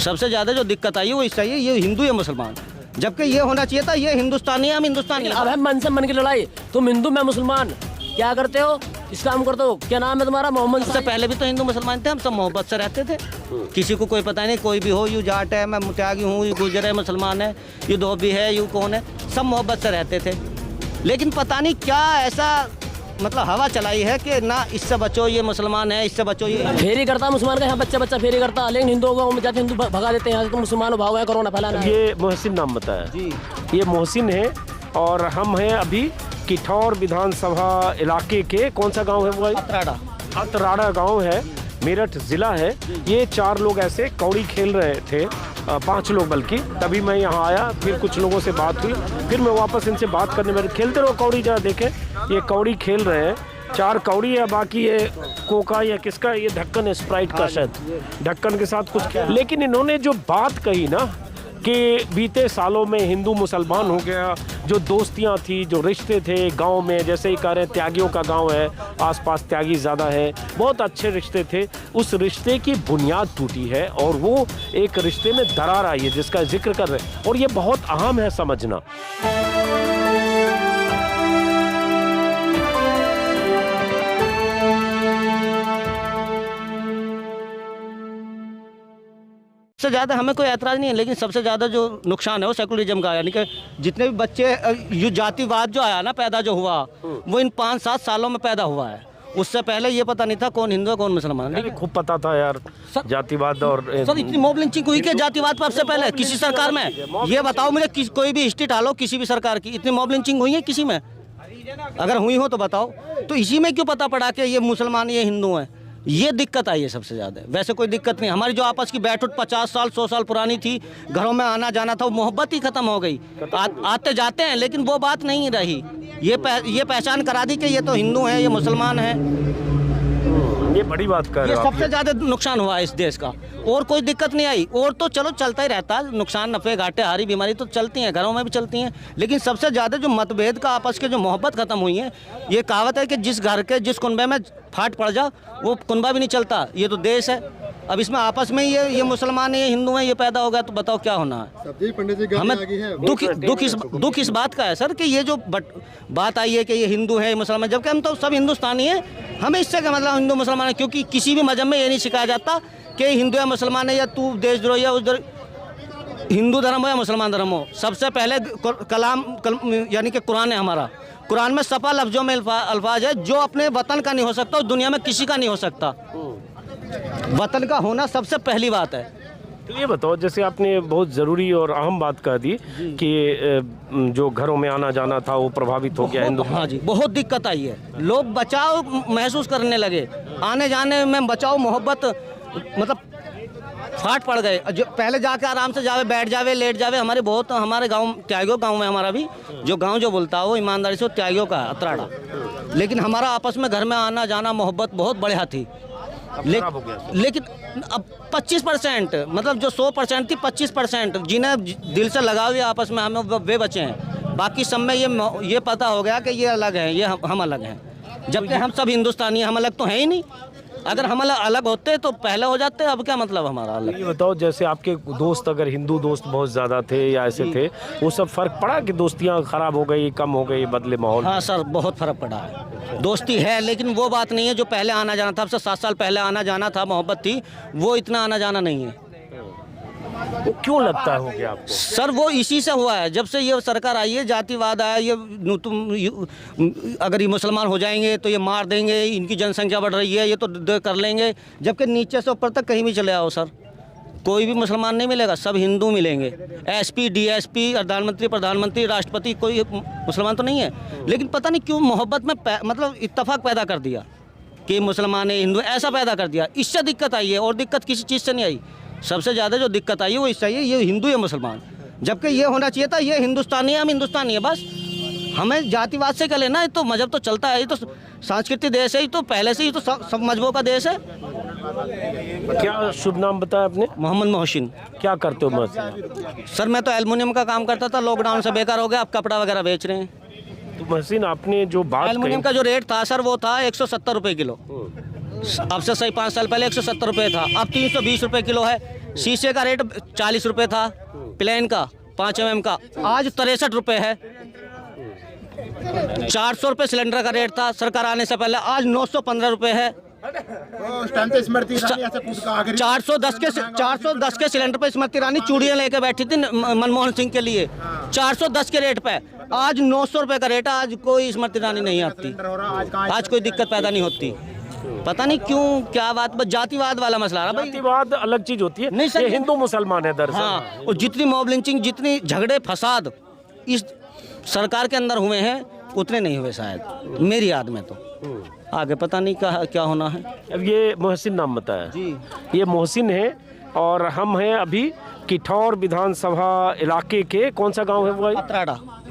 सबसे ज़्यादा जो दिक्कत आई है वो इससे ये हिंदू या मुसलमान, जबकि ये होना चाहिए था ये हिंदुस्तानी है, हम हिंदुस्तानी अब है मन से मन की लड़ाई, तुम हिंदू मैं मुसलमान, क्या करते हो इस काम करते हो, क्या नाम है तुम्हारा? मोहम्मद। सबसे पहले भी तो हिंदू मुसलमान थे, हम सब मोहब्बत से रहते थे, किसी को कोई पता नहीं, कोई भी हो, यू जाट है, मैं त्यागी हूँ, यू गुजर है, मुसलमान है, यू धोबी है, यू कौन है, सब मोहब्बत से रहते थे। लेकिन पता नहीं क्या ऐसा मतलब हवा चलाई है कि ना इससे बचो ये मुसलमान है, इससे बचो ये। फेरी करता मुसलमान का यहाँ बच्चा फेरी करता, लेकिन हिंदुओं को जाते हिंदू भगा देते हैं, तो मुसलमान भाग है, कोरोना फैलाना है। ये मोहसिन नाम बताया जी, ये मोहसिन है और हम हैं अभी किठौर विधानसभा इलाके के, कौन सा गांव है वो? अतराड़ा गांव है, मेरठ जिला है। ये 4 लोग ऐसे कौड़ी खेल रहे थे, 5 लोग बल्कि, तभी मैं यहाँ आया, फिर कुछ लोगों से बात हुई, फिर मैं वापस इनसे बात करने में, खेलते रहो कौड़ी, जरा देखें ये कौड़ी खेल रहे हैं, 4 कौड़ी है, बाकी ये कोका या किसका, ये ढक्कन है स्प्राइट का शायद, ढक्कन के साथ कुछ। लेकिन इन्होंने जो बात कही ना कि बीते सालों में हिंदू मुसलमान हो गया, जो दोस्तियां थी, जो रिश्ते थे गांव में, जैसे ही कह रहे हैं त्यागियों का गांव है, आसपास त्यागी ज़्यादा है, बहुत अच्छे रिश्ते थे, उस रिश्ते की बुनियाद टूटी है और वो एक रिश्ते में दरार आई है जिसका जिक्र कर रहे हैं, और ये बहुत अहम है समझना। सबसे ज़्यादा हमें कोई ऐतराज़ नहीं है, लेकिन सबसे ज़्यादा जो नुकसान है वो सेकुलरिज्म का, यानी कि जितने भी बच्चे ये जातिवाद जो आया ना, पैदा जो हुआ वो इन 5-7 सालों में पैदा हुआ है। उससे पहले ये पता नहीं था कौन हिंदू है कौन मुसलमान। लेकिन खूब पता था यार जातिवाद। और सर इतनी मॉब लिंचिंग हुई कि जातिवाद पर सबसे पहले किसी सरकार में, ये बताओ मुझे, कोई भी हिस्ट्री डालो किसी भी सरकार की, इतनी मॉब लिंचिंग हुई है किसी में? अगर हुई हो तो बताओ। तो इसी में क्यों पता पड़ा कि ये मुसलमान ये हिंदू हैं? ये दिक्कत आई है सबसे ज़्यादा। वैसे कोई दिक्कत नहीं, हमारी जो आपस की बैठउठ 50 साल 100 साल पुरानी थी, घरों में आना जाना था, वो मोहब्बत ही ख़त्म हो गई। आते जाते हैं लेकिन वो बात नहीं रही। ये पहचान करा दी कि ये तो हिंदू हैं, ये मुसलमान हैं। ये बड़ी बात कर रहे हो। ये सबसे ज़्यादा नुकसान हुआ है इस देश का, और कोई दिक्कत नहीं आई। और तो चलो चलता ही रहता है, नुकसान नफ़े घाटे हारी बीमारी तो चलती हैं, घरों में भी चलती हैं, लेकिन सबसे ज़्यादा जो मतभेद का आपस के जो मोहब्बत ख़त्म हुई है, ये कहावत है कि जिस घर के जिस कुनबे में फाट पड़ जा वो कुनबा भी नहीं चलता। ये तो देश है, अब इसमें आपस में ये मुसलमान है, ये हिंदू हैं, ये पैदा हो गया, तो बताओ क्या होना है? हमें दुख इस बात का है सर कि ये जो बात आई है कि ये हिंदू है मुसलमान, जबकि हम तो सब हिंदुस्तानी हैं। हमें इससे क्या मतलब हिंदू मुसलमान है? क्योंकि किसी भी मजहब में ये नहीं सिखाया जाता कि हिंदू या मुसलमान है, या तू देशद्रोही या उस हिंदू धर्म हो या मुसलमान धर्म हो। सबसे पहले कलाम यानी कि कुरान है हमारा, कुरान में सफा लफ्जों में अल्फाज है, जो अपने वतन का नहीं हो सकता उस दुनिया में किसी का नहीं हो सकता। वतन का होना सबसे पहली बात है। तो ये बताओ, जैसे आपने बहुत ज़रूरी और अहम बात कह दी कि जो घरों में आना जाना था वो प्रभावित हो गया हिंदू। हाँ जी, बहुत दिक्कत आई है, लोग बचाव महसूस करने लगे, आने जाने में बचाव मोहब्बत मतलब फाट पड़ गए। जो पहले जाके आराम से जावे, बैठ जावे, लेट जावे। हमारे गांव त्यागियों गांव में, हमारा भी जो गांव जो बोलता है वो ईमानदारी से त्यागियों का अतराड़ा, लेकिन हमारा आपस में घर में आना जाना मोहब्बत बहुत बढ़िया थी। लेकिन अब 25% मतलब जो 100% थी, 25% जिन्हें दिल से लगाव आपस में हमें वे बचे हैं। बाकी सब में ये पता हो गया कि ये अलग हैं, ये हम अलग हैं, जबकि हम सब हिंदुस्तानी हैं। हम अलग तो हैं ही नहीं। अगर हम अलग होते तो पहले हो जाते, अब क्या मतलब हमारा अलग? ये बताओ, जैसे आपके दोस्त अगर हिंदू दोस्त बहुत ज़्यादा थे या ऐसे थे, वो सब फ़र्क पड़ा कि दोस्तियाँ ख़राब हो गई, कम हो गई, बदले माहौल? हाँ सर, बहुत फ़र्क पड़ा है। दोस्ती है लेकिन वो बात नहीं है जो पहले आना जाना था। अब से 7 साल पहले आना जाना था, मोहब्बत थी, वो इतना आना जाना नहीं है। वो क्यों लगता हो गया आपको? सर वो इसी से हुआ है, जब से ये सरकार आई है, जातिवाद आया, ये तुम अगर ये मुसलमान हो जाएंगे तो ये मार देंगे, इनकी जनसंख्या बढ़ रही है, ये तो कर लेंगे। जबकि नीचे से ऊपर तक कहीं भी चले आओ सर, कोई भी मुसलमान नहीं मिलेगा, सब हिंदू मिलेंगे। एसपी, डीएसपी, प्रधानमंत्री, राष्ट्रपति, कोई मुसलमान तो नहीं है। लेकिन पता नहीं क्यों मोहब्बत में मतलब इत्तेफाक पैदा कर दिया कि मुसलमान है, हिंदू, ऐसा पैदा कर दिया। इससे दिक्कत आई है, और दिक्कत किसी चीज़ से नहीं आई। सबसे ज़्यादा जो दिक्कत आई है वो इससे आई है, ये हिंदू या मुसलमान, जबकि ये होना चाहिए था ये हिंदुस्तानी है, हम हिंदुस्तानी है, बस। हमें जातिवाद से क्या लेना है? तो मजहब तो चलता है, ये तो सांस्कृतिक देश है, ये तो पहले से ही तो सब मजहबों का देश है। क्या शुभ नाम बताया आपने? मोहम्मद मोहसिन। क्या करते हो मोहसिन? सर मैं तो एल्युमिनियम का काम करता था, लॉकडाउन से बेकार हो गया, अब कपड़ा वगैरह बेच रहे हैं। तो मोहसिन, आपने जो बात एल्युमिनियम का जो रेट था सर वो था 170 रुपये किलो। अब से सही 5 साल पहले 170 रुपये था, अब 320 रुपये किलो है। शीशे का रेट 40 रुपये था, प्लेन का 5 mm का आज 63 रुपये है। 400 रुपये सिलेंडर का रेट था सरकार आने से पहले, आज 915 रुपये है। 410 के सिलेंडर पे स्मृति ईरानी चूड़ियाँ लेके बैठी थी मनमोहन सिंह के लिए, 410 के रेट पे। आज 900 रुपये का रेट है, आज कोई स्मृति ईरानी नहीं आती, आज कोई दिक्कत पैदा नहीं होती। पता नहीं क्यों, क्या बात, बस जातिवाद वाला मसला है भाई। जातिवाद अलग चीज होती है, नहीं सर, ये हिंदू मुसलमान है दरअसल। हाँ, और जितनी मॉब लिंचिंग, जितनी झगड़े फसाद इस सरकार के अंदर हुए हैं उतने नहीं हुए शायद, मेरी याद में तो। आगे पता नहीं क्या होना है। अब ये मोहसिन नाम बताया जी, ये मोहसिन है और हम हैं अभी किठौर विधानसभा इलाके के, कौन सा गांव है वो?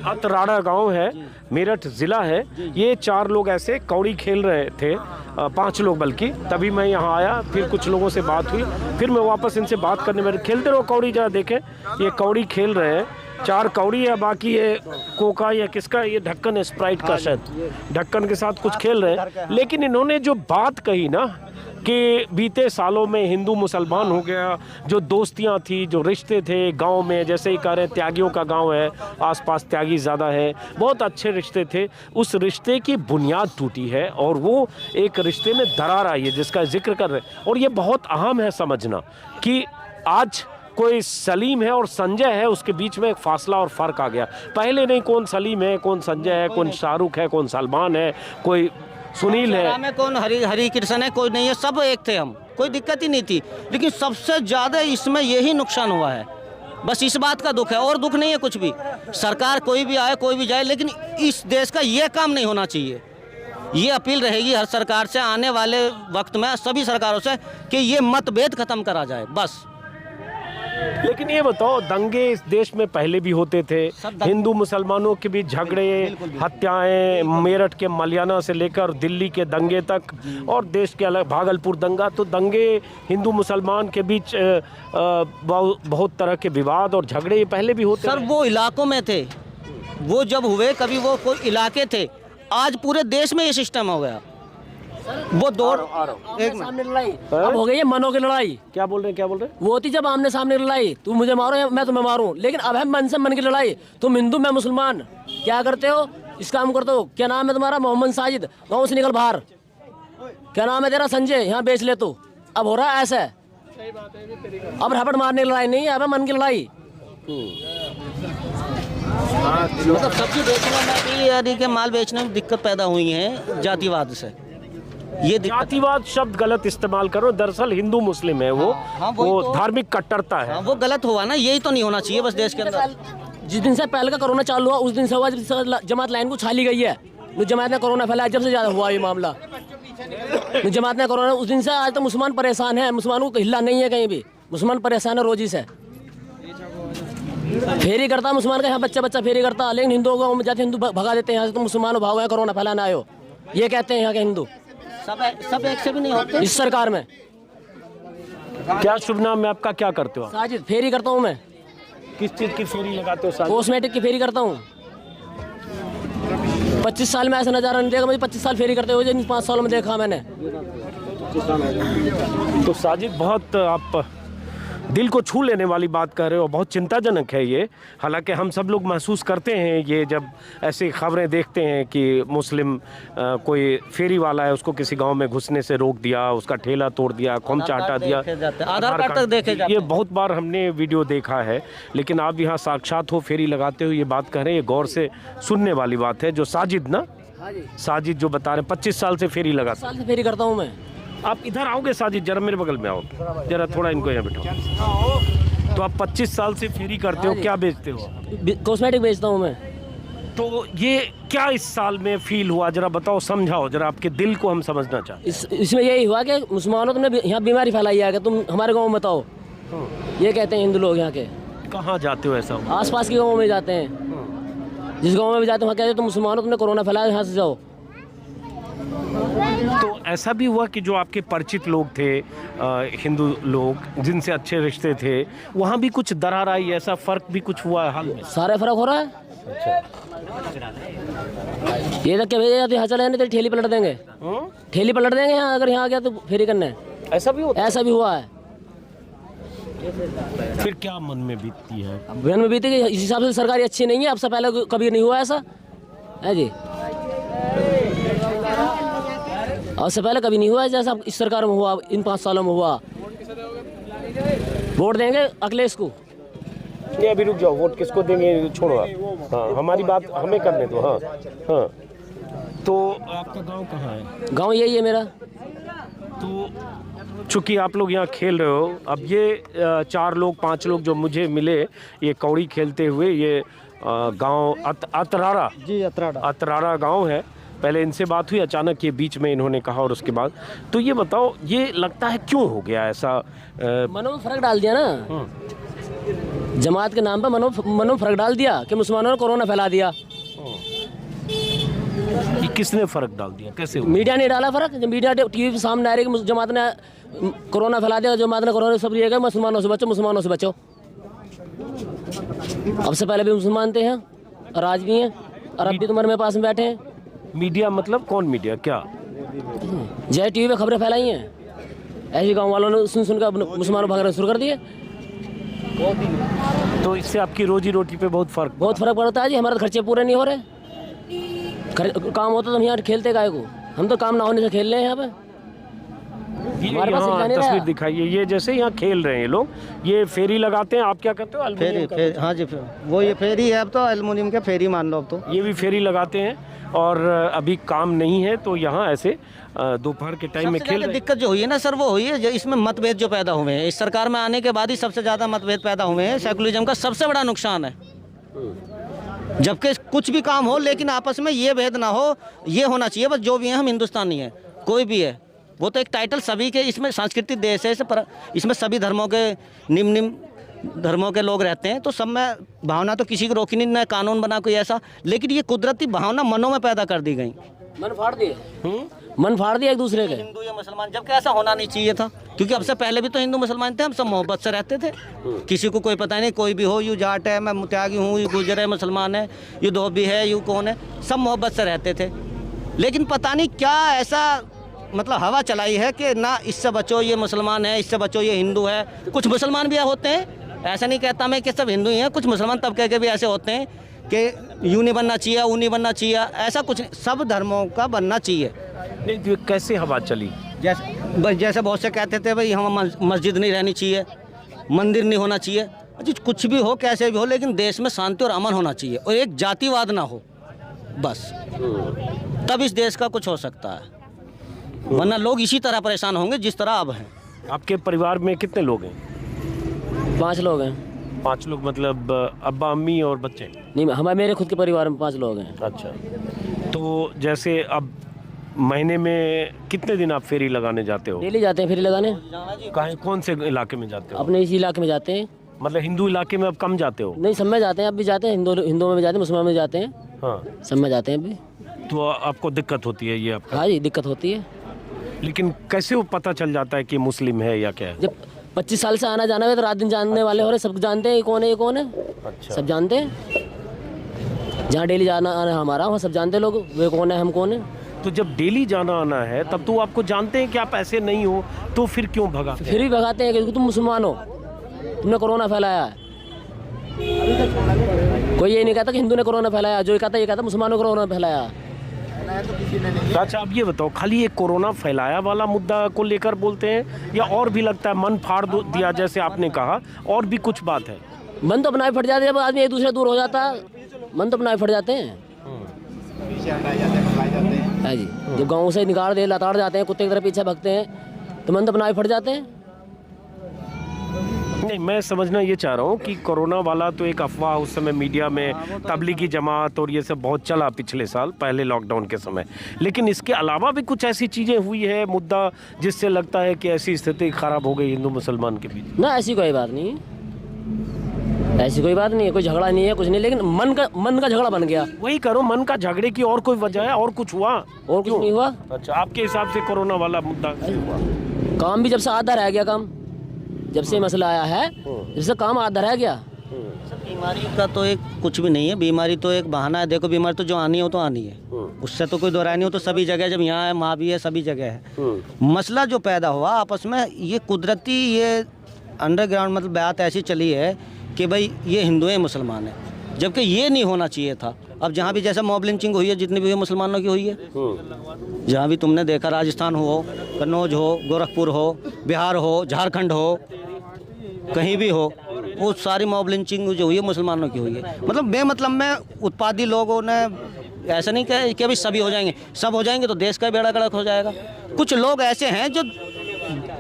अतराड़ा गांव है, मेरठ ज़िला है। ये 4 लोग ऐसे कौड़ी खेल रहे थे, 5 लोग बल्कि, तभी मैं यहाँ आया, फिर कुछ लोगों से बात हुई, फिर मैं वापस इनसे बात करने में। खेलते रहो कौड़ी, जरा देखें, ये कौड़ी खेल रहे हैं, 4 कौड़ी है, बाकी ये कोका या किसका, ये ढक्कन है स्प्राइट का शायद, ढक्कन के साथ कुछ खेल रहे हैं। लेकिन इन्होंने जो बात कही ना कि बीते सालों में हिंदू मुसलमान हो गया, जो दोस्तियां थी, जो रिश्ते थे गांव में, जैसे ही कह रहे हैं त्यागियों का गांव है, आसपास त्यागी ज़्यादा है, बहुत अच्छे रिश्ते थे, उस रिश्ते की बुनियाद टूटी है और वो एक रिश्ते में दरार आई है जिसका जिक्र कर रहे हैं। और ये बहुत अहम है समझना कि आज कोई सलीम है और संजय है, उसके बीच में एक फासला और फ़र्क आ गया। पहले नहीं, कौन सलीम है, कौन संजय है, कौन शाहरुख है, कौन सलमान है, कोई सुनील है, में कौन हरी कृष्ण है, कोई नहीं है, सब एक थे हम, कोई दिक्कत ही नहीं थी। लेकिन सबसे ज़्यादा इसमें यही नुकसान हुआ है, बस इस बात का दुख है, और दुख नहीं है कुछ भी। सरकार कोई भी आए, कोई भी जाए, लेकिन इस देश का ये काम नहीं होना चाहिए। ये अपील रहेगी हर सरकार से आने वाले वक्त में, सभी सरकारों से, कि ये मतभेद खत्म करा जाए बस। लेकिन ये बताओ, दंगे इस देश में पहले भी होते थे, हिंदू मुसलमानों के बीच झगड़े, हत्याएं, मेरठ के मलियाना से लेकर दिल्ली के दंगे तक, और देश के अलग भागलपुर दंगा, तो दंगे हिंदू मुसलमान के बीच बहुत तरह के विवाद और झगड़े ये पहले भी होते। सर वो इलाकों में थे, वो जब हुए कभी वो कोई इलाके थे, आज पूरे देश में ये सिस्टम हो गया। वो दौड़ एक सामने लड़ाई अब हो गई है, मनों की लड़ाई। क्या बोल रहे हैं, क्या बोल रहे हैं? वो थी जब आमने सामने लड़ाई, तू मुझे मारो या मैं तुम्हें मारूं, लेकिन अब है मन से मन की लड़ाई। तुम हिंदू, मैं मुसलमान, क्या करते हो, इस काम करते हो, क्या नाम है तुम्हारा? मोहम्मद साजिद, गाँव से निकल बाहर। क्या नाम है तेरा? संजय, यहाँ बेच ले तू। अब हो रहा है ऐसा, अब रपट मारने की लड़ाई नहीं है, अब है मन की लड़ाई। मतलब सब्जी बेचने में भी यानी कि माल बेचने में दिक्कत पैदा हुई है जातिवाद से। ये जातिवाद शब्द गलत इस्तेमाल करो, दरअसल हिंदू मुस्लिम है वो, वो तो धार्मिक कट्टरता है। वो गलत हुआ ना, यही तो नहीं होना चाहिए बस देश के अंदर। जिस दिन से पहले का कोरोना चालू हुआ उस दिन से हुआ जब जमात लाइन को छाली गई है, जमात ने कोरोना फैलाया, जब से ज़्यादा हुआ ये मामला। जमात ने कोरोना, उस दिन से आज तो मुसलमान परेशान है, मुसलमानों को हिला नहीं है कहीं भी, मुसलमान परेशान है रोजी से। फेरी करता मुसलमान का, यहाँ बच्चा फेरी करता, लेकिन हिंदुओं को जाते हिंदू भगा देते हैं यहाँ से, तुम मुसलमान भागो है कोरोना फैलाना आयो, ये कहते हैं यहाँ के हिंदू। सब एक से भी नहीं होते इस सरकार में। क्या शुभ नाम है आपका, क्या करते हो? साजिद, फेरी करता हूँ मैं। किस चीज़ की फेरी लगाते हो? कॉस्मेटिक की फेरी करता हूँ। 25 साल में ऐसा नज़ारा नहीं देखा मुझे, 25 साल फेरी करते हुए, जिन 5 सालों में देखा मैंने। तो साजिद, बहुत आप दिल को छू लेने वाली बात कर रहे हो, बहुत चिंताजनक है ये। हालांकि हम सब लोग महसूस करते हैं ये, जब ऐसी खबरें देखते हैं कि मुस्लिम कोई फेरी वाला है, उसको किसी गांव में घुसने से रोक दिया, उसका ठेला तोड़ दिया, खोमचा हटा दिया, आधार कार्ड तक देखे जाते। ये बहुत बार हमने वीडियो देखा है। लेकिन आप यहाँ साक्षात हो, फेरी लगाते हो, ये बात कह रहे हैं, ये गौर से सुनने वाली बात है। जो साजिद ना, साजिद जो बता रहे 25 साल से फेरी लगा, साल से फेरी करता हूँ मैं। आप इधर आओगे साजिद, जरा मेरे बगल में आओ, जरा थोड़ा इनको यहाँ बिठाओ। तो आप 25 साल से फेरी करते हो, क्या बेचते हो? कॉस्मेटिक बेचता हूँ मैं। तो ये क्या इस साल में फील हुआ, जरा बताओ, समझाओ जरा, आपके दिल को हम समझना चाहते हैं। इसमें यही हुआ कि मुसलमानों तुमने यहाँ बीमारी फैलाई है कि तुम हमारे गाँव में बताओ, ये कहते हैं हिंदू लोग यहाँ के। कहाँ जाते हो ऐसा? आसपास के गाँव में जाते हैं, जिस गाँव में भी जाते हैं वहाँ कहते हैं तुम मुसलमानों तुमने कोरोना फैलाया, यहाँ से जाओ। तो ऐसा भी हुआ कि जो आपके परिचित लोग थे, हिंदू लोग जिनसे अच्छे रिश्ते थे, वहाँ भी कुछ दरार आई, ऐसा फ़र्क भी कुछ हुआ है हाल में? सारे फ़र्क हो रहा है, ये तक क्या भेजा जाते यहाँ चले जाने तेरी ठेली पलट देंगे, ठेली पलट देंगे यहाँ, अगर यहाँ आ गया तो फेरी करने। ऐसा भी होता ऐसा भी हुआ है। है? फिर क्या मन में बीतती है? बहन में बीती कि इस हिसाब से सरकारी अच्छी नहीं है। अब से पहले कभी नहीं हुआ ऐसा है जी, अब से पहले कभी नहीं हुआ जैसा इस सरकार में हुआ, इन 5 सालों में हुआ। वोट देंगे अखिलेश को। नहीं अभी रुक जाओ, वोट किसको देंगे छोड़ो आप। हाँ हमारी बात हमें करने दो। हाँ हाँ, तो आपका गांव कहाँ है? गांव यही है मेरा। तो चूँकि आप लोग यहाँ खेल रहे हो, अब ये 4 लोग 5 लोग जो मुझे मिले ये कौड़ी खेलते हुए, ये गांव अतरारा जी अतरारा गांव है। पहले इनसे बात हुई, अचानक ये बीच में इन्होंने कहा और उसके बाद। तो ये बताओ, ये लगता है क्यों हो गया ऐसा? मनों में फर्क डाल दिया ना, जमात के नाम पर मनों में फर्क डाल दिया कि मुसलमानों ने कोरोना फैला दिया। ये किसने फर्क डाल दिया, कैसे हुआ? मीडिया ने डाला फर्क। जब मीडिया टीवी पे सामने आ रही कि जमात ने कोरोना फैला दिया, जमात ने कोरोना सब ये मुसलमानों से बचो, मुसलमानों से बचो। अब से पहले भी मुसलमान थे यहाँ और आज भी हैं, और अब भी तुम्हारे मेरे पास में बैठे हैं। मीडिया मतलब कौन मीडिया? क्या जय टीवी पे खबरें फैलाई हैं, ऐसे गांव वालों ने सुन कर मुसलमानों भागना शुरू कर दिए। तो इससे आपकी रोजी रोटी पे बहुत फर्क पड़ता है जी। हमारे खर्चे पूरे नहीं हो रहे। काम होता तो हम यहाँ खेलते गाय को, हम तो काम ना होने से खेल रहे हैं यहाँ पे। हमारे पास तस्वीर दिखाइए, ये जैसे यहाँ खेल रहे हैं लोग, ये फेरी लगाते हैं। आप क्या करते हो? फेरी। हाँ जी, वो ये फेरी है, अब तो एल्युमिनियम के फेरी मान लो। अब तो ये भी फेरी लगाते हैं और अभी काम नहीं है तो यहाँ ऐसे दोपहर के टाइम में खेल रहे हैं। दिक्कत जो हुई है ना सर, वो हुई है इसमें मतभेद जो पैदा हुए हैं। इस सरकार में आने के बाद ही सबसे ज़्यादा मतभेद पैदा हुए हैं। सेकुलरिज्म का सबसे बड़ा नुकसान है। जबकि कुछ भी काम हो लेकिन आपस में ये भेद ना हो, ये होना चाहिए बस जो भी हैं हम हिंदुस्तानी हैं, कोई भी है। वो तो एक टाइटल सभी के, इसमें सांस्कृतिक देश है, इसमें सभी धर्मों के निम्न धर्मों के लोग रहते हैं, तो सब में भावना तो किसी को रोकी नहीं, ना कानून बना कोई ऐसा। लेकिन ये कुदरती भावना मनों में पैदा कर दी गई, मन फाड़ दिए, मन फाड़ दिया एक दूसरे के, हिंदू या मुसलमान। जबकि ऐसा होना नहीं चाहिए था, क्योंकि अब से पहले भी तो हिंदू मुसलमान थे, हम सब मोहब्बत से रहते थे। किसी को कोई पता नहीं, कोई भी हो, यू जाट है, मैं मुत्यागी हूँ, यू गुजर है, मुसलमान है, यू धोबी है, यू कौन है, सब मोहब्बत से रहते थे। लेकिन पता नहीं क्या ऐसा मतलब हवा चलाई है कि ना इससे बचो ये मुसलमान है, इससे बचो ये हिंदू है। कुछ मुसलमान भी होते हैं, ऐसा नहीं कहता मैं कि सब हिंदू ही हैं, कुछ मुसलमान तबके के भी ऐसे होते हैं कि यूँ नहीं बनना चाहिए, ऊ नहीं बनना चाहिए, ऐसा कुछ नहीं, सब धर्मों का बनना चाहिए। नहीं, कैसे हवा चली? जैसे बहुत से कहते थे भाई हम मस्जिद नहीं रहनी चाहिए, मंदिर नहीं होना चाहिए। जी कुछ भी हो, कैसे भी हो, लेकिन देश में शांति और अमन होना चाहिए और एक जातिवाद ना हो, बस तब इस देश का कुछ हो सकता है। वरना लोग इसी तरह परेशान होंगे जिस तरह अब हैं। आपके परिवार में कितने लोग हैं? 5 लोग हैं। 5 लोग मतलब अब्बा अम्मी और बच्चे? नहीं, हमारे मेरे खुद के परिवार में 5 लोग हैं। अच्छा, तो जैसे अब महीने में कितने दिन आप फेरी लगाने जाते हो? डेली जाते हैं फेरी लगाने। कौन से इलाके में जाते हो? अपने इसी इलाके में जाते हैं। मतलब हिंदू इलाके में अब कम जाते हो? नहीं, सब में जाते हैं, अब भी जाते हैं, हिंदुओं में भी जाते हैं, मुसलमान में जाते हैं। हाँ, सब में जाते हैं अभी। तो आपको दिक्कत होती है ये आपका? हाँ जी, दिक्कत होती है। लेकिन कैसे वो पता चल जाता है कि मुस्लिम है या क्या है? जब 25 साल से आना जाना है तो रात दिन जानने वाले हो रहे, सब जानते हैं ये कौन है, ये कौन है। अच्छा, सब जानते हैं, जहाँ डेली जाना आना हमारा, वहाँ सब जानते हैं लोग, वे कौन है, हम कौन है। तो जब डेली जाना आना है तब तो आपको जानते हैं कि आप ऐसे नहीं हो, तो फिर क्यों भगाते हैं? फिर भी भगाते हैं कि तुम मुसलमान हो, तुमने कोरोना फैलाया है। कोई ये नहीं कहता कि हिंदू ने कोरोना फैलाया, जो कहता ये कहता मुसलमानों ने कोरोना फैलाया। अच्छा, अब ये बताओ, खाली ये कोरोना फैलाया वाला मुद्दा को लेकर बोलते हैं या और भी लगता है मन फाड़ दिया जैसे आपने कहा, और भी कुछ बात है? मन तो अपना ही फट जाते हैं, जब आदमी एक दूसरे दूर हो जाता है, मन तो अपना ही फट जाते हैं। है जी, जब गाँव से निकाल दे, लताड़ जाते हैं, कुत्ते की तरह पीछे भगते हैं, तो मन तो अपना ही फट जाते हैं। नहीं, मैं समझना ये चाह रहा हूँ कि कोरोना वाला तो एक अफवाह उस समय मीडिया में तबलीगी जमात और ये सब बहुत चला पिछले साल पहले लॉकडाउन के समय, लेकिन इसके अलावा भी कुछ ऐसी चीज़ें हुई है मुद्दा जिससे लगता है कि ऐसी स्थिति खराब हो गई हिंदू मुसलमान के बीच? ना, ऐसी कोई बात नहीं है, ऐसी कोई बात नहीं है, कोई झगड़ा नहीं है, कुछ नहीं, लेकिन मन का झगड़ा बन गया। वही करो, मन का झगड़े की और कोई वजह है? और कुछ हुआ? और कुछ नहीं हुआ। अच्छा, आपके हिसाब से कोरोना वाला मुद्दा हुआ? काम भी जब से आधा रह गया, काम जब से मसला आया है, जब से काम आधा रह गया, बीमारी का तो एक कुछ भी नहीं है, बीमारी तो एक बहाना है। देखो बीमारी तो जो आनी है वो तो आनी है, उससे तो कोई दो राय नहीं हो। तो सभी जगह जब यहाँ है, वहाँ भी है, सभी जगह है। मसला जो पैदा हुआ आपस में, ये कुदरती, ये अंडरग्राउंड मतलब बात ऐसी चली है कि भाई ये हिंदू है मुसलमान है, जबकि ये नहीं होना चाहिए था। अब जहाँ भी जैसे मॉब लिंचिंग हुई है, जितनी भी हुई मुसलमानों की हुई है, जहाँ भी तुमने देखा, राजस्थान हो, कन्नौज हो, गोरखपुर हो, बिहार हो, झारखंड हो, कहीं भी हो, वो सारी मॉब लिंचिंग जो हुई है मुसलमानों की हुई है। मतलब बेमतलब में उत्पादी लोगों ने, ऐसा नहीं कहा कि अभी सभी हो जाएंगे, सब हो जाएंगे तो देश का बेड़ा गर्क हो जाएगा। कुछ लोग ऐसे हैं जो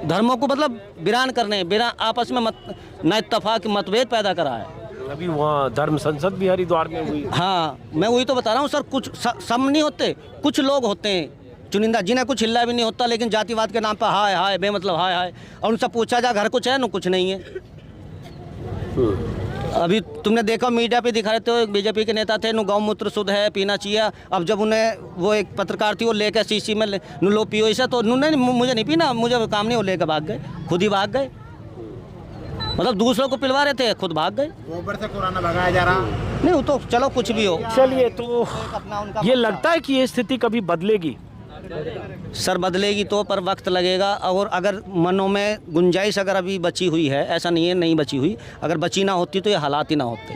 धर्मों को मतलब वीरान करने, बिना आपस में न इत्तेफाक मतभेद पैदा करा है। अभी वहाँ धर्म संसद भी हरिद्वार में हुई। हाँ, मैं वही तो बता रहा हूँ सर, कुछ सब नहीं होते, कुछ लोग होते हैं चुनिंदा, जिन्हें कुछ हिल्ला भी नहीं होता, लेकिन जातिवाद के नाम पर हाय हाय बेमतलब हाय हाय, और उनसे पूछा जा घर कुछ है न कुछ नहीं है। अभी तुमने देखा मीडिया पे दिखा रहे थे, बीजेपी के नेता थे, नु गौमूत्र शुद्ध है, पीना चाहिए। अब जब उन्हें वो एक पत्रकार थी, वो लेकर शीशी में नु लो पियो, ऐसा तो उन्होंने मुझे नहीं पीना, मुझे काम नहीं, वो लेकर भाग गए, खुद ही भाग गए। मतलब दूसरों को पिलवा रहे थे, खुद भाग गए। गोबर से कोरोना भगाया जा रहा नहीं, वो तो चलो कुछ भी हो। चलिए, तो ये लगता है कि ये स्थिति कभी बदलेगी? सर बदलेगी तो, पर वक्त लगेगा। और अगर मनों में गुंजाइश अगर अभी बची हुई है, ऐसा नहीं है नहीं बची हुई, अगर बची ना होती तो ये हालात ही ना होते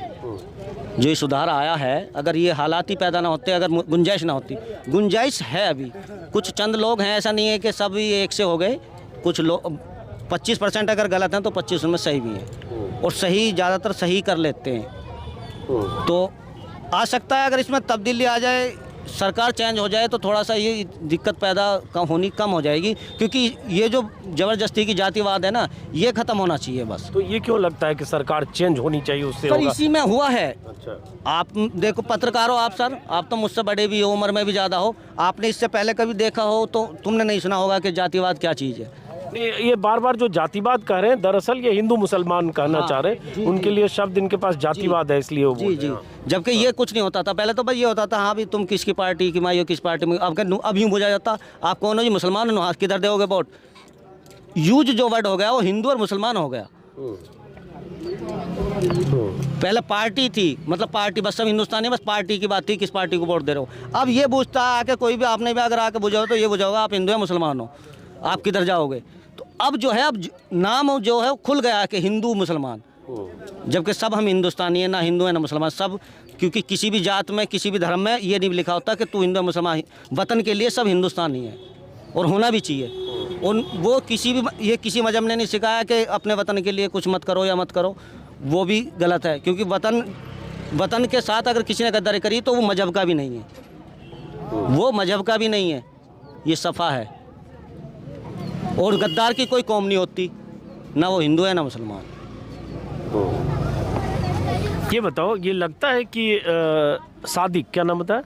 जो ये सुधार आया है। अगर ये हालात ही पैदा ना होते, अगर गुंजाइश ना होती, गुंजाइश है अभी। कुछ चंद लोग हैं, ऐसा नहीं है कि सभी एक से हो गए, कुछ लोग 25% अगर गलत हैं तो 25 उनमें सही भी हैं, और सही ज़्यादातर सही कर लेते हैं। तो आ सकता है अगर इसमें तब्दीली आ जाए, सरकार चेंज हो जाए, तो थोड़ा सा ये दिक्कत पैदा कम हो जाएगी। क्योंकि ये जो ज़बरदस्ती की जातिवाद है ना, ये ख़त्म होना चाहिए बस। तो ये क्यों लगता है कि सरकार चेंज होनी चाहिए, उससे सर होगा? इसी में हुआ है। अच्छा, आप देखो पत्रकार हो आप सर, आप तो मुझसे बड़े भी हो, उम्र में भी ज़्यादा हो, आपने इससे पहले कभी देखा हो तो तुमने नहीं सुना होगा कि जातिवाद क्या चीज़ है। ये बार बार जो जातिवाद कह रहे हैं, दरअसल ये हिंदू मुसलमान कहना चाह रहे हैं। उनके लिए शब्द इनके पास जातिवाद है, इसलिए वो जी जी, जबकि ये कुछ नहीं होता था पहले। तो भाई ये होता था, हाँ भी तुम किसकी पार्टी की माई हो, किस पार्टी में। अब यूँ बुझा जाता, आप कौन हो जी? मुसलमान हो, किधर दोगे वोट? यूज जो वर्ड हो गया वो हिंदू और मुसलमान हो गया। पहले पार्टी थी, मतलब पार्टी बस, सब हिंदुस्तानी बस पार्टी की बात थी, किस पार्टी को वोट दे रहे हो। अब ये पूछता है आके कोई भी, आपने भी अगर आके बुझाओ तो ये बुझाओगा आप हिंदू या मुसलमान हो, आप किधर जाओगे। तो अब जो है, अब नाम जो है खुल गया कि हिंदू मुसलमान, जबकि सब हम हिंदुस्तानी है, ना हिंदू है ना मुसलमान सब। क्योंकि किसी भी जात में, किसी भी धर्म में ये नहीं लिखा होता कि तू हिंदू मुसलमान। वतन के लिए सब हिंदुस्तानी है, और होना भी चाहिए। और वो ये किसी मजहब ने नहीं सिखाया कि अपने वतन के लिए कुछ मत करो या मत करो, वो भी गलत है। क्योंकि वतन के साथ अगर किसी ने गद्दारी करी तो वो मजहब का भी नहीं है, वो मजहब का भी नहीं है, ये सफ़ा है। और गद्दार की कोई कौम नहीं होती, ना वो हिंदू है ना मुसलमान। ये बताओ, ये लगता है कि सादिक, क्या नाम बताया?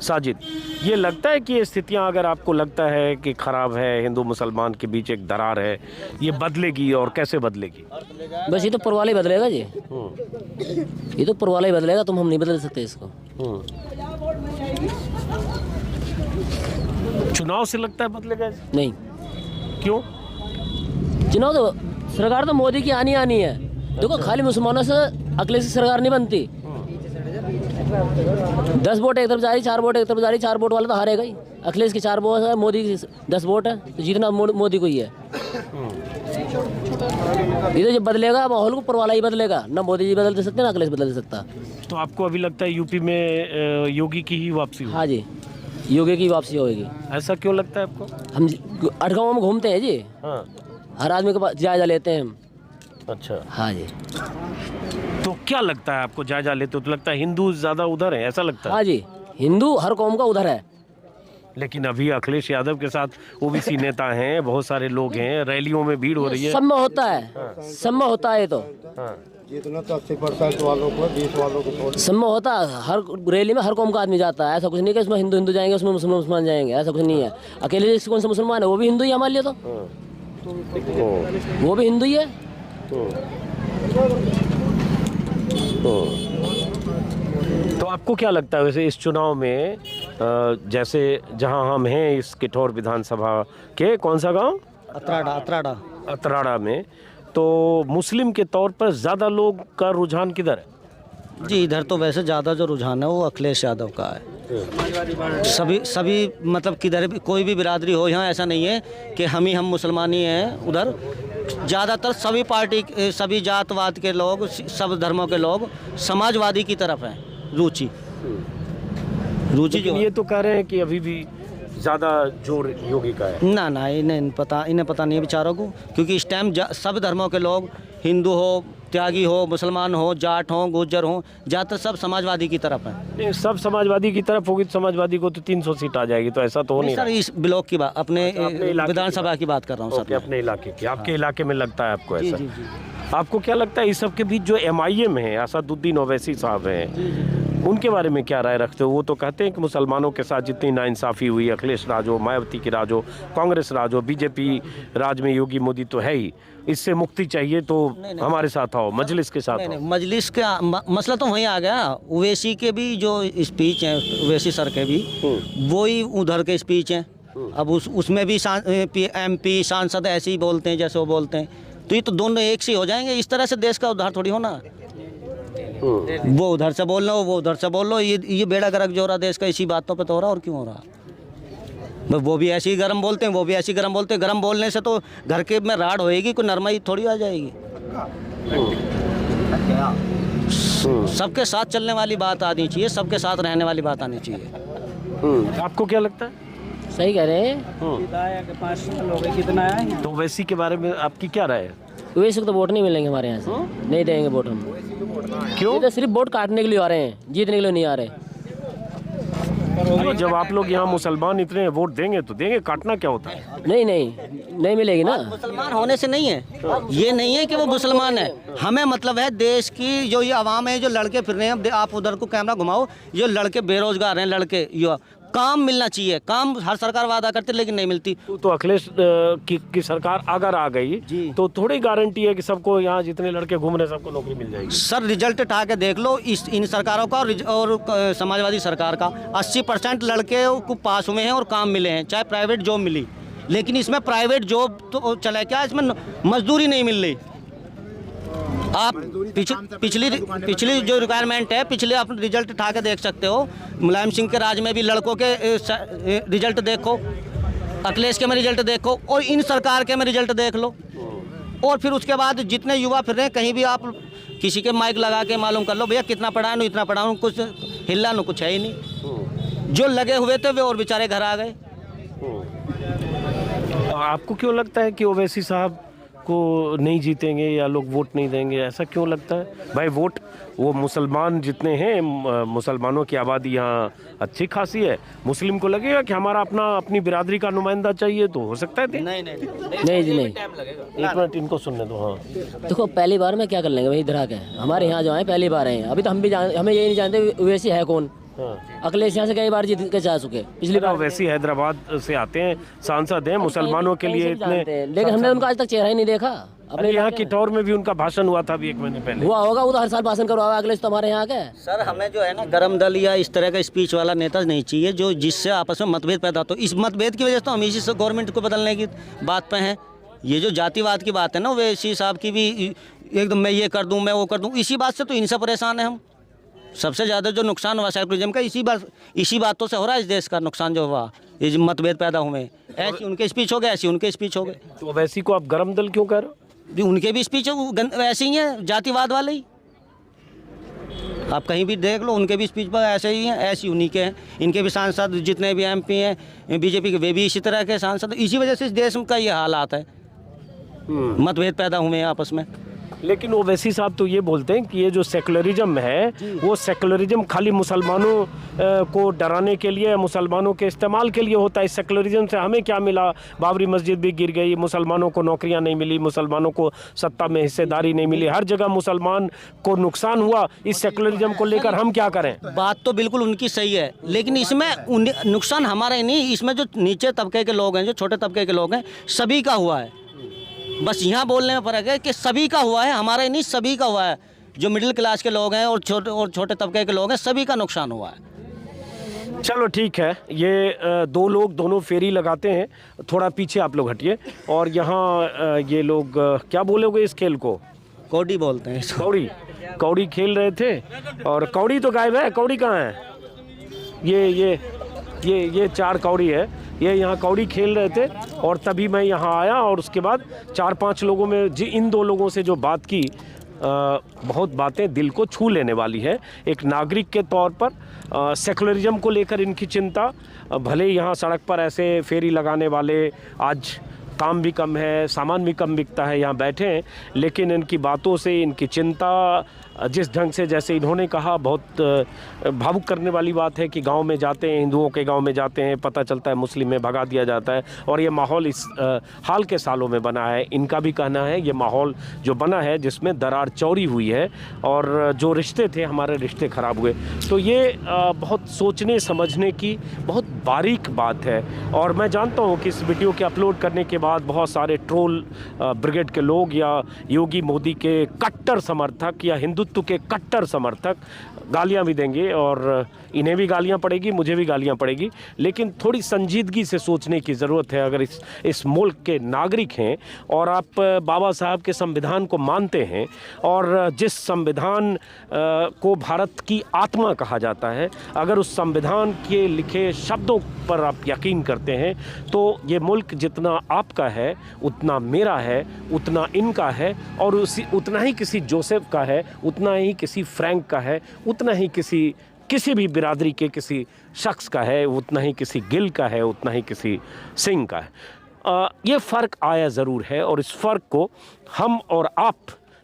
साजिद, ये लगता है कि ये स्थितियां, अगर आपको लगता है कि ख़राब है, हिंदू मुसलमान के बीच एक दरार है, ये बदलेगी, और कैसे बदलेगी? बस ये तो पुरवाला ही बदलेगा जी, ये तो पुरवाला ही बदलेगा, तुम हम नहीं बदल सकते इसको। चुनाव से लगता है बदलेगा? नहीं। क्यों? चुनाव तो सरकार तो मोदी की आनी है। देखो खाली मुसलमानों से अखिलेश की सरकार नहीं बनती। 10 वोट एक तरफ जा रही, 4 वोट एक तरफ जा रही, 4 वोट वाला तो हारेगा ही। अखिलेश के 4 वोट है, मोदी की 10 वोट है, तो जीतना मोदी को ही है। ये तो जब बदलेगा माहौल को पुरवाला ही बदलेगा, ना मोदी जी बदल सकते ना अखिलेश बदल सकता। तो आपको अभी लगता है यूपी में योगी की ही वापसी होगी? हाँ जी, योगी की वापसी होगी। ऐसा क्यों लगता है आपको? हम 8 गाँव में घूमते हैं जी। हाँ, हर आदमी का जायजा लेते हैं हम। अच्छा, हाँ जी। तो क्या लगता है आपको, जायजा लेते हो तो लगता है हिंदू ज़्यादा उधर है, ऐसा लगता है? हाँ जी, हिंदू हर कौम का उधर है। लेकिन अभी अखिलेश यादव के साथ ओबीसी नेता हैं, बहुत सारे लोग हैं, रैलियों में भीड़ हो रही है। सब में होता है, सब में होता है। तो हाँ, जितना तो 80% वालों को, 20 वालों को सब में होता है। हर रैली में हर कौम का आदमी जाता है। ऐसा कुछ नहीं कि इसमें हिंदू जाएंगे, उसमें मुसलमान जाएंगे, ऐसा कुछ नहीं है। अकेले कौन सा मुसलमान है, वो भी हिंदू ही हमारे लिए। तो वो भी हिंदू ही है। तो आपको क्या लगता है वैसे इस चुनाव में, जैसे जहां हम हैं इस किठौर विधानसभा के, कौन सा गांव? अतराड़ा अतराड़ा में तो मुस्लिम के तौर पर ज़्यादा लोग का रुझान किधर है? जी इधर तो वैसे ज़्यादा जो रुझान है वो अखिलेश यादव का है। सभी मतलब किधर भी कोई भी बिरादरी हो, यहाँ ऐसा नहीं है कि हम मुसलमान ही हैं। उधर ज़्यादातर सभी पार्टी, सभी जातवाद के लोग, सब धर्मों के लोग समाजवादी की तरफ हैं रुचि लेकिन जो ये तो कह रहे हैं कि अभी भी ज़्यादा जोर योगी का है। ना इन्हें पता नहीं है बेचारों को, क्योंकि इस टाइम सब धर्मों के लोग, हिंदू हो, त्यागी हो, मुसलमान हो, जाट हो, गुज्जर हो, ज़्यादातर सब समाजवादी की तरफ हैं। सब समाजवादी की तरफ होगी तो समाजवादी को तो 300 सीट आ जाएगी, तो ऐसा तो हो नहीं सर। इस ब्लॉक की बात, अपने विधानसभा की बात कर रहा हूँ सर। अपने इलाके की, आपके इलाके में लगता है आपको ऐसा? जी। आपको क्या लगता है इस सब के बीच जो MIM है, असदुद्दीन ओवैसी साहब हैं, उनके बारे में क्या राय रखते हो? वो तो कहते हैं कि मुसलमानों के साथ जितनी नाइंसाफ़ी हुई, अखिलेश राज हो, मायावती की राज हो, कांग्रेस राज हो, BJP राज में योगी मोदी तो है ही, इससे मुक्ति चाहिए तो हमारे साथ आओ, मजलिस के साथ आओ। मजलिस का मसला तो वहीं आ गया। ओवैसी के भी जो स्पीच हैं, ओवैसी सर के भी वही उधर के स्पीच हैं। अब उसमें भी MP सांसद ऐसे ही बोलते हैं जैसे वो बोलते हैं, तो ये तो दोनों एक से हो जाएंगे। इस तरह से देश का उद्धार थोड़ी होना। वो उधर से बोल लो, वो उधर से बोल लो, ये बेड़ा गर्क जो हो रहा देश का इसी बातों पे तो हो रहा, और क्यों हो रहा? वो भी ऐसे ही गर्म बोलते हैं, वो भी ऐसे ही गर्म बोलते हैं। गर्म बोलने से तो घर के में राड़ होएगी, कोई नरमाई थोड़ी आ जाएगी। सबके साथ चलने वाली बात आनी चाहिए, सबके साथ रहने वाली बात आनी चाहिए। आपको क्या लगता है? सही कह रहे हैं। तो वैसी के बारे में आपकी क्या राय है? वैसे तो वोट नहीं मिलेंगे हमारे यहाँ से, नहीं देंगे वोट हम। क्यों? ये तो सिर्फ वोट काटने के लिए आ रहे हैं, जीतने के लिए नहीं आ रहे। तो जब आप लोग यहाँ मुसलमान इतने वोट देंगे तो देंगे, काटना क्या होता है? नहीं मिलेगी ना। मुसलमान होने से नहीं है, ये नहीं है कि वो मुसलमान है। हमें मतलब है देश की जो ये आवाम है, जो लड़के फिर रहे हैं, आप उधर को कैमरा घुमाओ, जो लड़के बेरोजगार हैं, लड़के युवा, काम मिलना चाहिए। काम हर सरकार वादा करती है लेकिन नहीं मिलती। तो अखिलेश की सरकार अगर आ गई तो थोड़ी गारंटी है कि सबको यहाँ जितने लड़के घूम रहे सबको नौकरी मिल जाएगी? सर रिजल्ट उठा के देख लो इन सरकारों का और समाजवादी सरकार का। 80% लड़के को पास हुए हैं और काम मिले हैं, चाहे प्राइवेट जॉब मिली। लेकिन इसमें प्राइवेट जॉब तो चला क्या, इसमें मजदूरी नहीं मिल रही। आप पिछली जो रिक्वायरमेंट है, पिछले आप रिजल्ट उठा के देख सकते हो। मुलायम सिंह के राज में भी लड़कों के रिजल्ट देखो, अखिलेश के में रिजल्ट देखो, और इन सरकार के में रिजल्ट देख लो। और फिर उसके बाद जितने युवा फिर रहे हैं, कहीं भी आप किसी के माइक लगा के मालूम कर लो, भैया कितना पढ़ा नो, इतना पढ़ा, कुछ हिला नो, कुछ है ही नहीं। जो लगे हुए थे वे और बेचारे घर आ गए। आपको क्यों लगता है कि ओवैसी साहब को नहीं जीतेंगे या लोग वोट नहीं देंगे? ऐसा क्यों लगता है भाई? वोट वो मुसलमान जितने हैं, मुसलमानों की आबादी यहाँ अच्छी खासी है। मुस्लिम को लगेगा कि हमारा अपनी बिरादरी का नुमाइंदा चाहिए, तो हो सकता है नहीं। एक मिनट इनको सुनने दो। हाँ देखो, पहली बार में क्या कर लेंगे भाई, इधर आके हमारे यहाँ जो है पहली बार आए हैं। अभी तो हम भी हमें ये नहीं जानते वैसे है कौन। अखिलेश यहाँ से कई बार जीत के जा चुके, पिछली बार वैसे हैदराबाद से आते हैं, सांसद हैं, मुसलमानों के लिए इतने, लेकिन हमने उनका आज तक चेहरा ही नहीं देखा। अपने यहाँ किठौर में भी उनका भाषण हुआ था अभी 1 महीने पहले। हुआ होगा, वो तो हर साल भाषण करवाया। अखिलेश तो हमारे यहाँ का। सर हमें जो है ना गरम दल या इस तरह का स्पीच वाला नेता नहीं चाहिए, जो जिससे आपस में मतभेद पैदा हो। तो इस मतभेद की वजह से तो हम इसी गवर्नमेंट को बदलने की बात पे हैं। ये जो जातिवाद की बात है ना, ओवैसी साहब की भी एकदम मैं ये कर दूं, मैं वो कर दूं, इसी बात से तो इनसे परेशान है हम। सबसे ज़्यादा जो नुकसान हुआ सेकुलरिज्म का इसी बातों से हो रहा है। इस देश का नुकसान जो हुआ, ये जो मतभेद पैदा हुए, ऐसी उनके स्पीच हो गए, ऐसी उनके स्पीच हो गए। तो वैसी को आप गरम दल क्यों कर? उनके भी स्पीच ऐसे ही हैं, जातिवाद वाले ही। आप कहीं भी देख लो, उनके भी स्पीच पर ऐसे ही हैं, ऐसे उन्हीं के हैं। इनके भी सांसद जितने भी MP हैं BJP के, वे भी इसी तरह के सांसद। इसी वजह से इस देश का ये हालात है, मतभेद पैदा हुए हैं आपस में। लेकिन ओवैसी साहब तो ये बोलते हैं कि ये जो सेकुलरिज्म है, वो सेकुलरिज्म खाली मुसलमानों को डराने के लिए, मुसलमानों के इस्तेमाल के लिए होता है। इस सेकुलरिज्म से हमें क्या मिला? बाबरी मस्जिद भी गिर गई, मुसलमानों को नौकरियां नहीं मिली, मुसलमानों को सत्ता में हिस्सेदारी नहीं मिली, हर जगह मुसलमान को नुकसान हुआ। इस सेकुलरिज्म को लेकर हम क्या करें? बात तो बिल्कुल उनकी सही है, लेकिन इसमें नुकसान हमारा ही नहीं, इसमें जो नीचे तबके के लोग हैं, जो छोटे तबके के लोग हैं, सभी का हुआ है। बस यहाँ बोलने में फ़र्क है कि सभी का हुआ है, हमारा ही नहीं, सभी का हुआ है। जो मिडिल क्लास के लोग हैं और छोटे तबके के लोग हैं, सभी का नुकसान हुआ है। चलो ठीक है, ये दो लोग दोनों फेरी लगाते हैं। थोड़ा पीछे आप लोग हटिए। और यहाँ ये लोग क्या बोलोगे इस खेल को? कौड़ी बोलते हैं इसको। कौड़ी, कौड़ी खेल रहे थे। और कौड़ी तो गायब है, कौड़ी कहाँ है? ये 4 कौड़ी है, ये यहाँ कौड़ी खेल रहे थे। और तभी मैं यहाँ आया और उसके बाद 4-5 लोगों में इन 2 लोगों से जो बात की, बहुत बातें दिल को छू लेने वाली है। एक नागरिक के तौर पर सेकुलरिज्म को लेकर इनकी चिंता, भले ही यहाँ सड़क पर ऐसे फेरी लगाने वाले आज काम भी कम है, सामान भी कम बिकता है, यहाँ बैठे हैं, लेकिन इनकी बातों से इनकी चिंता जिस ढंग से, जैसे इन्होंने कहा, बहुत भावुक करने वाली बात है कि गांव में जाते हैं, हिंदुओं के गांव में जाते हैं, पता चलता है मुस्लिम में भगा दिया जाता है। और ये माहौल इस हाल के सालों में बना है। इनका भी कहना है ये माहौल जो बना है जिसमें दरार चौड़ी हुई है और जो रिश्ते थे, हमारे रिश्ते ख़राब हुए। तो ये बहुत सोचने समझने की बहुत बारीक बात है। और मैं जानता हूँ कि इस वीडियो के अपलोड करने के बाद बहुत सारे ट्रोल ब्रिगेड के लोग या योगी मोदी के कट्टर समर्थक या हिंदुत्व के कट्टर समर्थक गालियां भी देंगे, और इन्हें भी गालियां पड़ेगी, मुझे भी गालियां पड़ेगी। लेकिन थोड़ी संजीदगी से सोचने की ज़रूरत है। अगर इस मुल्क के नागरिक हैं और आप बाबा साहब के संविधान को मानते हैं और जिस संविधान को भारत की आत्मा कहा जाता है, अगर उस संविधान के लिखे शब्दों पर आप यकीन करते हैं, तो ये मुल्क जितना आपका है उतना मेरा है, उतना इनका है, और उतना ही किसी जोसेफ का है, उतना ही किसी फ्रैंक का है, उतना ही किसी भी बिरादरी के किसी शख्स का है, उतना ही किसी गिल का है, उतना ही किसी सिंह का है। ये फ़र्क आया ज़रूर है और इस फ़र्क को हम और आप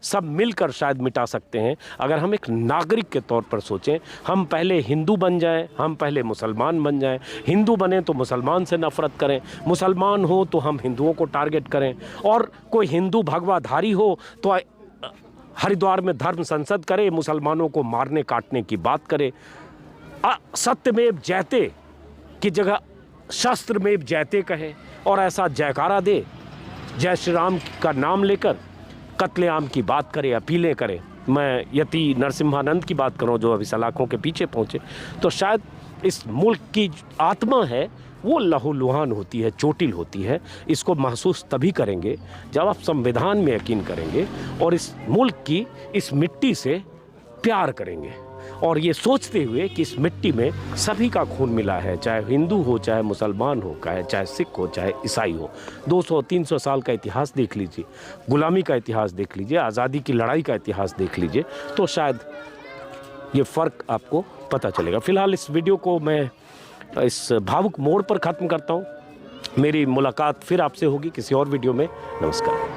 सब मिलकर शायद मिटा सकते हैं अगर हम एक नागरिक के तौर पर सोचें। हम पहले हिंदू बन जाएं, हम पहले मुसलमान बन जाएं। हिंदू बने तो मुसलमान से नफ़रत करें, मुसलमान हो तो हम हिंदुओं को टारगेट करें, और कोई हिंदू भगवाधारी हो तो हरिद्वार में धर्म संसद करे, मुसलमानों को मारने काटने की बात करे। सत्यमेव जयते की जगह शस्त्रमेव जयते कहे और ऐसा जयकारा दे, जय श्री राम का नाम लेकर कत्लेआम की बात करे, अपीलें करे। मैं यति नरसिम्हानंद की बात करूं जो अभी सलाखों के पीछे पहुंचे, तो शायद इस मुल्क की आत्मा है वो लहूलुहान होती है, चोटिल होती है। इसको महसूस तभी करेंगे जब आप संविधान में यकीन करेंगे और इस मुल्क की इस मिट्टी से प्यार करेंगे, और ये सोचते हुए कि इस मिट्टी में सभी का खून मिला है, चाहे हिंदू हो, चाहे मुसलमान हो, चाहे सिख हो, चाहे ईसाई हो। 200-300 साल का इतिहास देख लीजिए, गुलामी का इतिहास देख लीजिए, आज़ादी की लड़ाई का इतिहास देख लीजिए, तो शायद ये फ़र्क आपको पता चलेगा। फ़िलहाल इस वीडियो को मैं इस भावुक मोड़ पर ख़त्म करता हूँ। मेरी मुलाकात फिर आपसे होगी किसी और वीडियो में। नमस्कार।